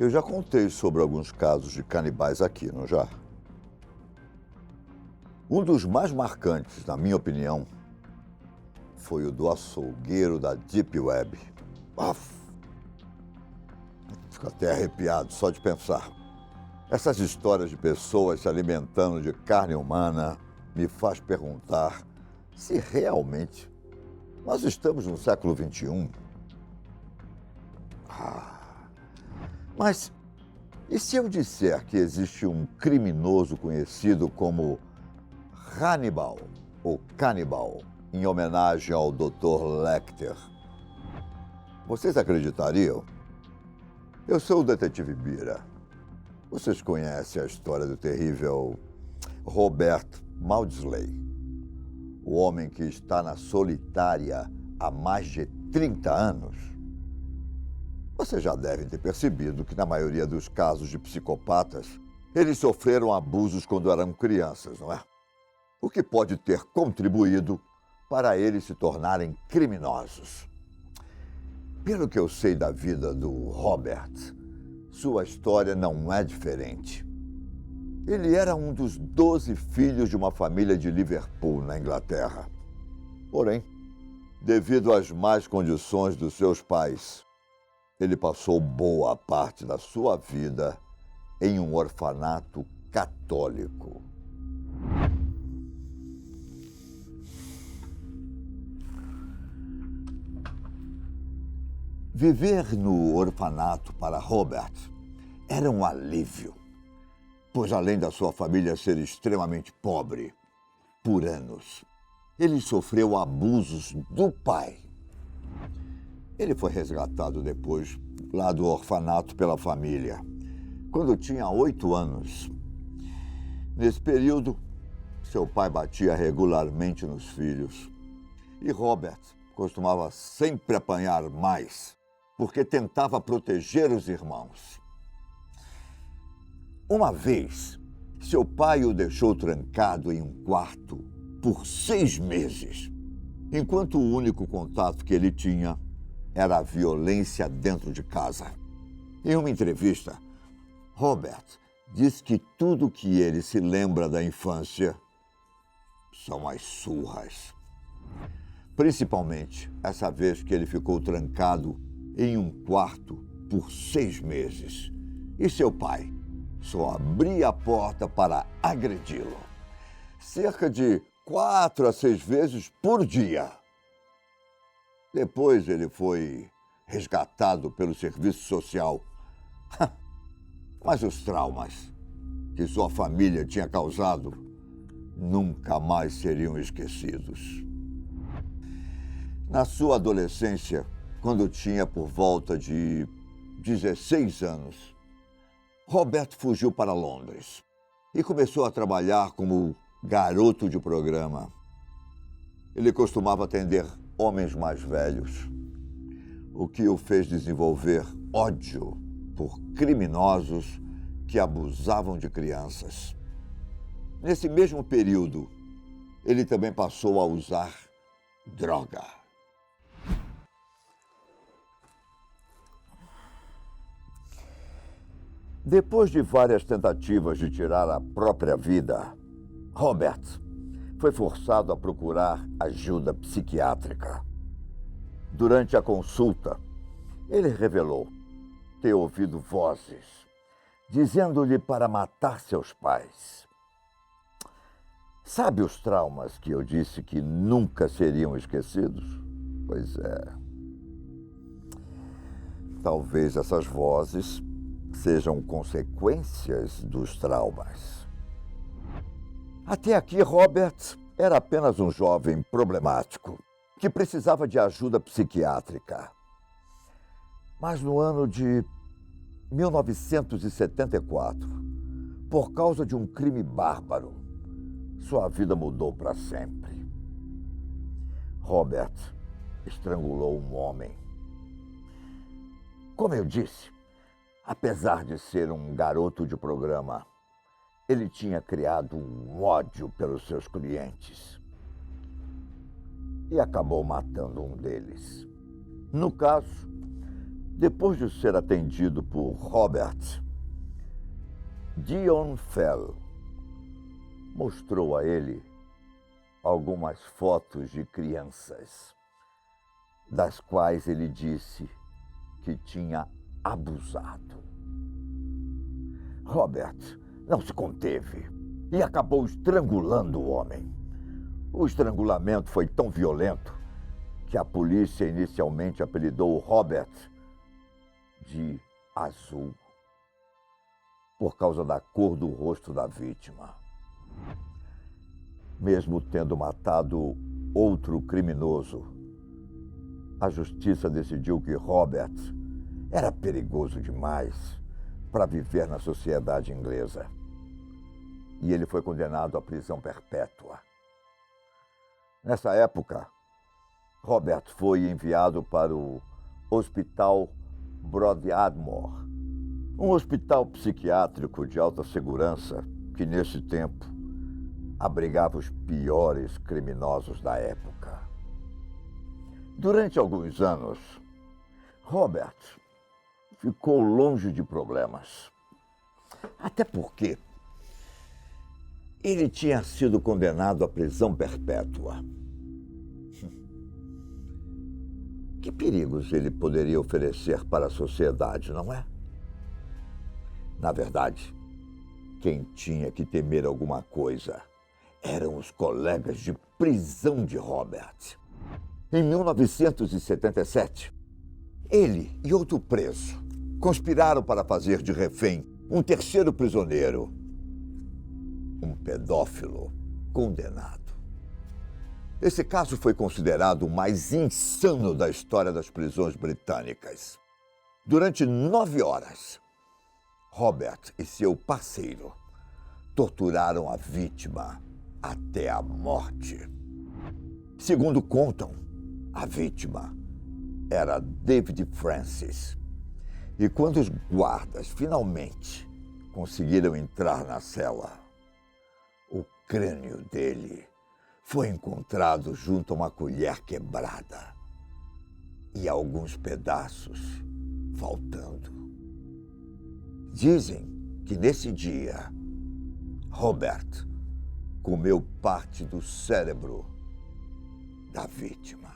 Eu já contei sobre alguns casos de canibais aqui, não já? Um dos mais marcantes, na minha opinião, foi o do açougueiro da Deep Web. Uf, fico até arrepiado só de pensar. Essas histórias de pessoas se alimentando de carne humana me faz perguntar se realmente nós estamos no século XXI. Mas e se eu disser que existe um criminoso conhecido como Hannibal ou Canibal, em homenagem ao Dr. Lecter? Vocês acreditariam? Eu sou o detetive Bira. Vocês conhecem a história do terrível Robert Maudsley, o homem que está na solitária há mais de 30 anos? Vocês já devem ter percebido que, na maioria dos casos de psicopatas, eles sofreram abusos quando eram crianças, não é? O que pode ter contribuído para eles se tornarem criminosos. Pelo que eu sei da vida do Robert, sua história não é diferente. Ele era um dos 12 filhos de uma família de Liverpool, na Inglaterra. Porém, devido às más condições dos seus pais, ele passou boa parte da sua vida em um orfanato católico. Viver no orfanato para Robert era um alívio, pois além da sua família ser extremamente pobre, por anos, ele sofreu abusos do pai. Ele foi resgatado depois lá do orfanato pela família, quando tinha 8 anos. Nesse período, seu pai batia regularmente nos filhos e Robert costumava sempre apanhar mais, porque tentava proteger os irmãos. Uma vez, seu pai o deixou trancado em um quarto por 6 meses, enquanto o único contato que ele tinha era a violência dentro de casa. Em uma entrevista, Robert diz que tudo que ele se lembra da infância são as surras. Principalmente essa vez que ele ficou trancado em um quarto por 6 meses. E seu pai só abria a porta para agredi-lo. Cerca de 4 a 6 vezes por dia. Depois ele foi resgatado pelo serviço social. Mas os traumas que sua família tinha causado nunca mais seriam esquecidos. Na sua adolescência, quando tinha por volta de 16 anos, Robert fugiu para Londres e começou a trabalhar como garoto de programa. Ele costumava atender homens mais velhos, o que o fez desenvolver ódio por criminosos que abusavam de crianças. Nesse mesmo período, ele também passou a usar droga. Depois de várias tentativas de tirar a própria vida, Robert foi forçado a procurar ajuda psiquiátrica. Durante a consulta, ele revelou ter ouvido vozes dizendo-lhe para matar seus pais. Sabe os traumas que eu disse que nunca seriam esquecidos? Pois é. Talvez essas vozes sejam consequências dos traumas. Até aqui, Robert era apenas um jovem problemático que precisava de ajuda psiquiátrica. Mas no ano de 1974, por causa de um crime bárbaro, sua vida mudou para sempre. Robert estrangulou um homem. Como eu disse, apesar de ser um garoto de programa, ele tinha criado um ódio pelos seus clientes e acabou matando um deles. No caso, Depois de ser atendido por Robert, Dion Fell mostrou a ele algumas fotos de crianças, das quais ele disse que tinha abusado. Robert não se conteve e acabou estrangulando o homem. O estrangulamento foi tão violento que a polícia inicialmente apelidou Robert de Azul, por causa da cor do rosto da vítima. Mesmo tendo matado outro criminoso, a justiça decidiu que Robert era perigoso demais para viver na sociedade inglesa. E ele foi condenado à prisão perpétua. Nessa época, Robert foi enviado para o Hospital Broadmoor, um hospital psiquiátrico de alta segurança que, nesse tempo, abrigava os piores criminosos da época. Durante alguns anos, Robert ficou longe de problemas. Até porque ele tinha sido condenado à prisão perpétua. Que perigos ele poderia oferecer para a sociedade, não é? Na verdade, quem tinha que temer alguma coisa eram os colegas de prisão de Robert. Em 1977, ele e outro preso conspiraram para fazer de refém um terceiro prisioneiro, um pedófilo condenado. Esse caso foi considerado o mais insano da história das prisões britânicas. Durante 9 horas, Robert e seu parceiro torturaram a vítima até a morte. Segundo contam, a vítima era David Francis. E quando os guardas finalmente conseguiram entrar na cela, o crânio dele foi encontrado junto a uma colher quebrada e alguns pedaços faltando. Dizem que nesse dia, Robert comeu parte do cérebro da vítima.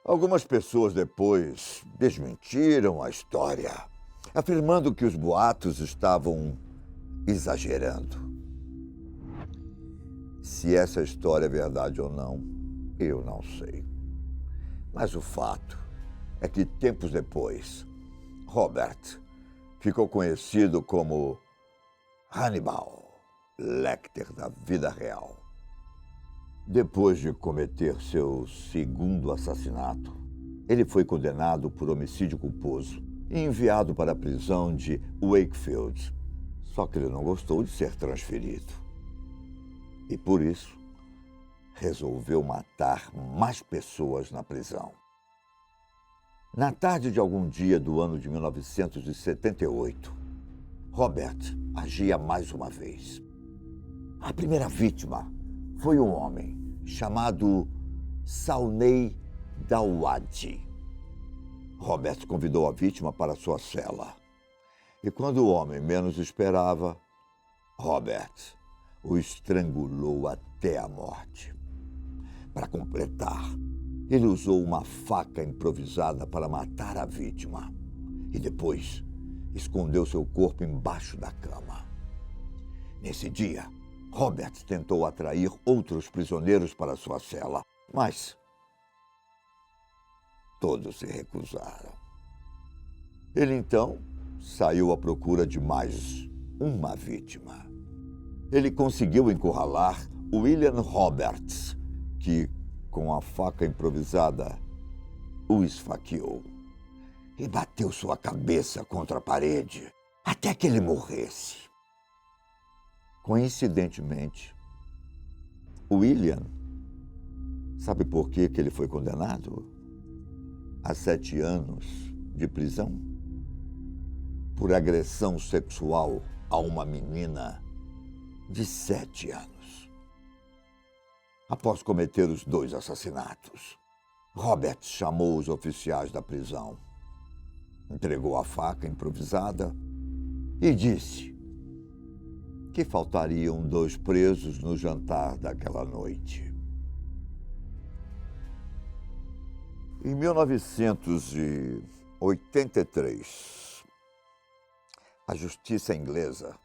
Algumas pessoas depois desmentiram a história, afirmando que os boatos estavam exagerando. Se essa história é verdade ou não, eu não sei. Mas o fato é que tempos depois, Robert ficou conhecido como Hannibal Lecter da vida real. Depois de cometer seu segundo assassinato, ele foi condenado por homicídio culposo e enviado para a prisão de Wakefield. Só que ele não gostou de ser transferido. E por isso, resolveu matar mais pessoas na prisão. Na tarde de algum dia do ano de 1978, Robert agia mais uma vez. A primeira vítima foi um homem chamado Saunay Dawadi. Robert convidou a vítima para sua cela. E quando o homem menos esperava, Robert o estrangulou até a morte. Para completar, ele usou uma faca improvisada para matar a vítima e depois escondeu seu corpo embaixo da cama. Nesse dia, Robert tentou atrair outros prisioneiros para sua cela, mas todos se recusaram. Ele então saiu à procura de mais uma vítima. Ele conseguiu encurralar William Roberts, que, com a faca improvisada, o esfaqueou e bateu sua cabeça contra a parede até que ele morresse. Coincidentemente, William, sabe por que ele foi condenado a 7 anos de prisão? Por agressão sexual a uma menina de 7 anos. Após cometer os 2 assassinatos, Robert chamou os oficiais da prisão, entregou a faca improvisada e disse que faltariam 2 presos no jantar daquela noite. Em 1983, a justiça inglesa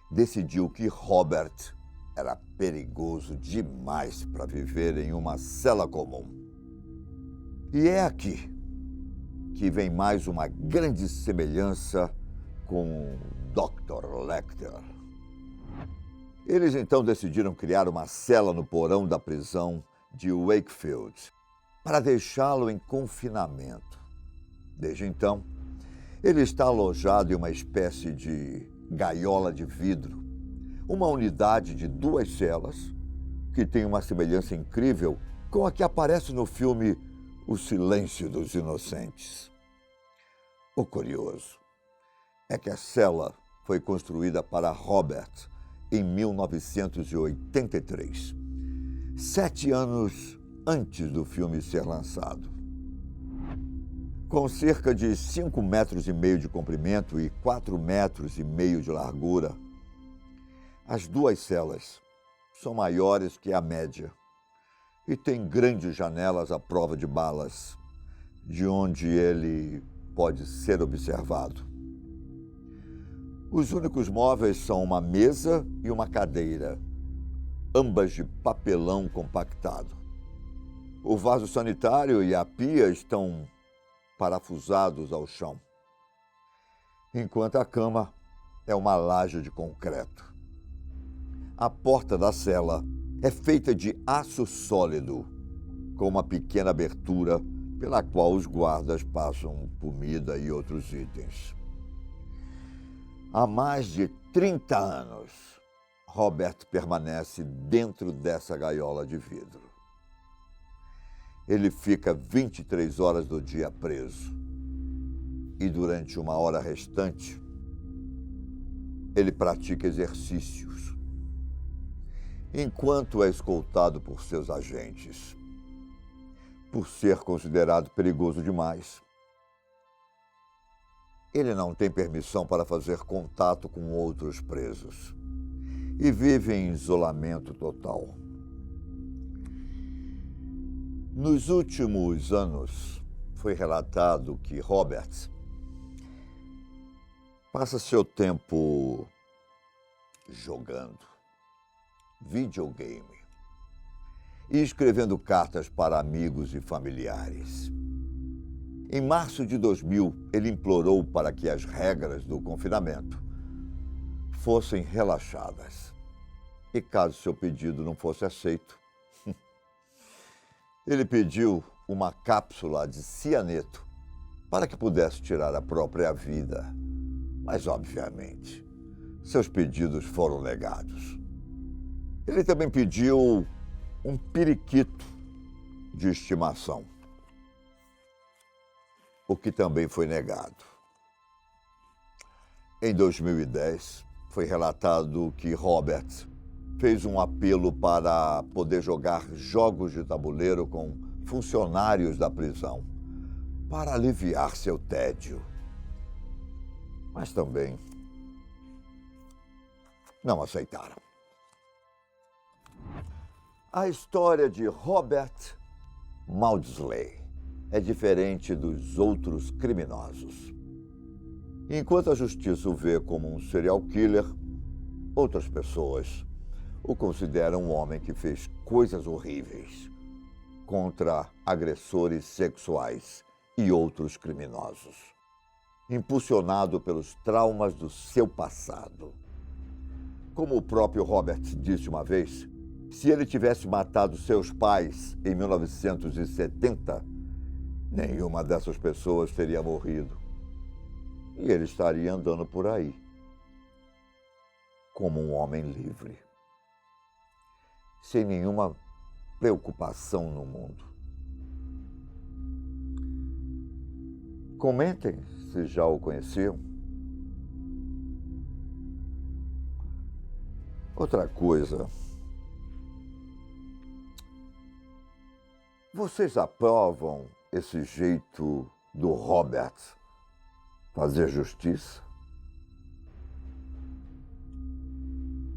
decidiu que Robert era perigoso demais para viver em uma cela comum. E é aqui que vem mais uma grande semelhança com Dr. Lecter. Eles então decidiram criar uma cela no porão da prisão de Wakefield para deixá-lo em confinamento. Desde então, ele está alojado em uma espécie de gaiola de vidro, uma unidade de 2 celas que tem uma semelhança incrível com a que aparece no filme O Silêncio dos Inocentes. O curioso é que a cela foi construída para Robert em 1983, 7 anos antes do filme ser lançado. Com cerca de 5,5 metros de comprimento e 4,5 metros de largura, as 2 celas são maiores que a média e têm grandes janelas à prova de balas, de onde ele pode ser observado. Os únicos móveis são uma mesa e uma cadeira, ambas de papelão compactado. O vaso sanitário e a pia estão parafusados ao chão, enquanto a cama é uma laje de concreto. A porta da cela é feita de aço sólido, com uma pequena abertura pela qual os guardas passam comida e outros itens. Há mais de 30 anos, Robert permanece dentro dessa gaiola de vidro. Ele fica 23 horas do dia preso. E durante 1 hora restante, ele pratica exercícios, enquanto é escoltado por seus agentes, por ser considerado perigoso demais. Ele não tem permissão para fazer contato com outros presos e vive em isolamento total. Nos últimos anos, foi relatado que Robert passa seu tempo jogando videogame e escrevendo cartas para amigos e familiares. Em março de 2000, ele implorou para que as regras do confinamento fossem relaxadas. E caso seu pedido não fosse aceito, ele pediu uma cápsula de cianeto para que pudesse tirar a própria vida. Mas, obviamente, seus pedidos foram negados. Ele também pediu um periquito de estimação, o que também foi negado. Em 2010, foi relatado que Robert fez um apelo para poder jogar jogos de tabuleiro com funcionários da prisão, para aliviar seu tédio. Mas também não aceitaram. A história de Robert Maudsley é diferente dos outros criminosos. Enquanto a justiça o vê como um serial killer, outras pessoas o consideram um homem que fez coisas horríveis contra agressores sexuais e outros criminosos, impulsionado pelos traumas do seu passado. Como o próprio Robert disse uma vez, se ele tivesse matado seus pais em 1970, nenhuma dessas pessoas teria morrido. E ele estaria andando por aí, como um homem livre, sem nenhuma preocupação no mundo. Comentem se já o conheciam. Outra coisa Vocês aprovam esse jeito do Robert fazer justiça?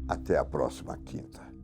Até a próxima quinta.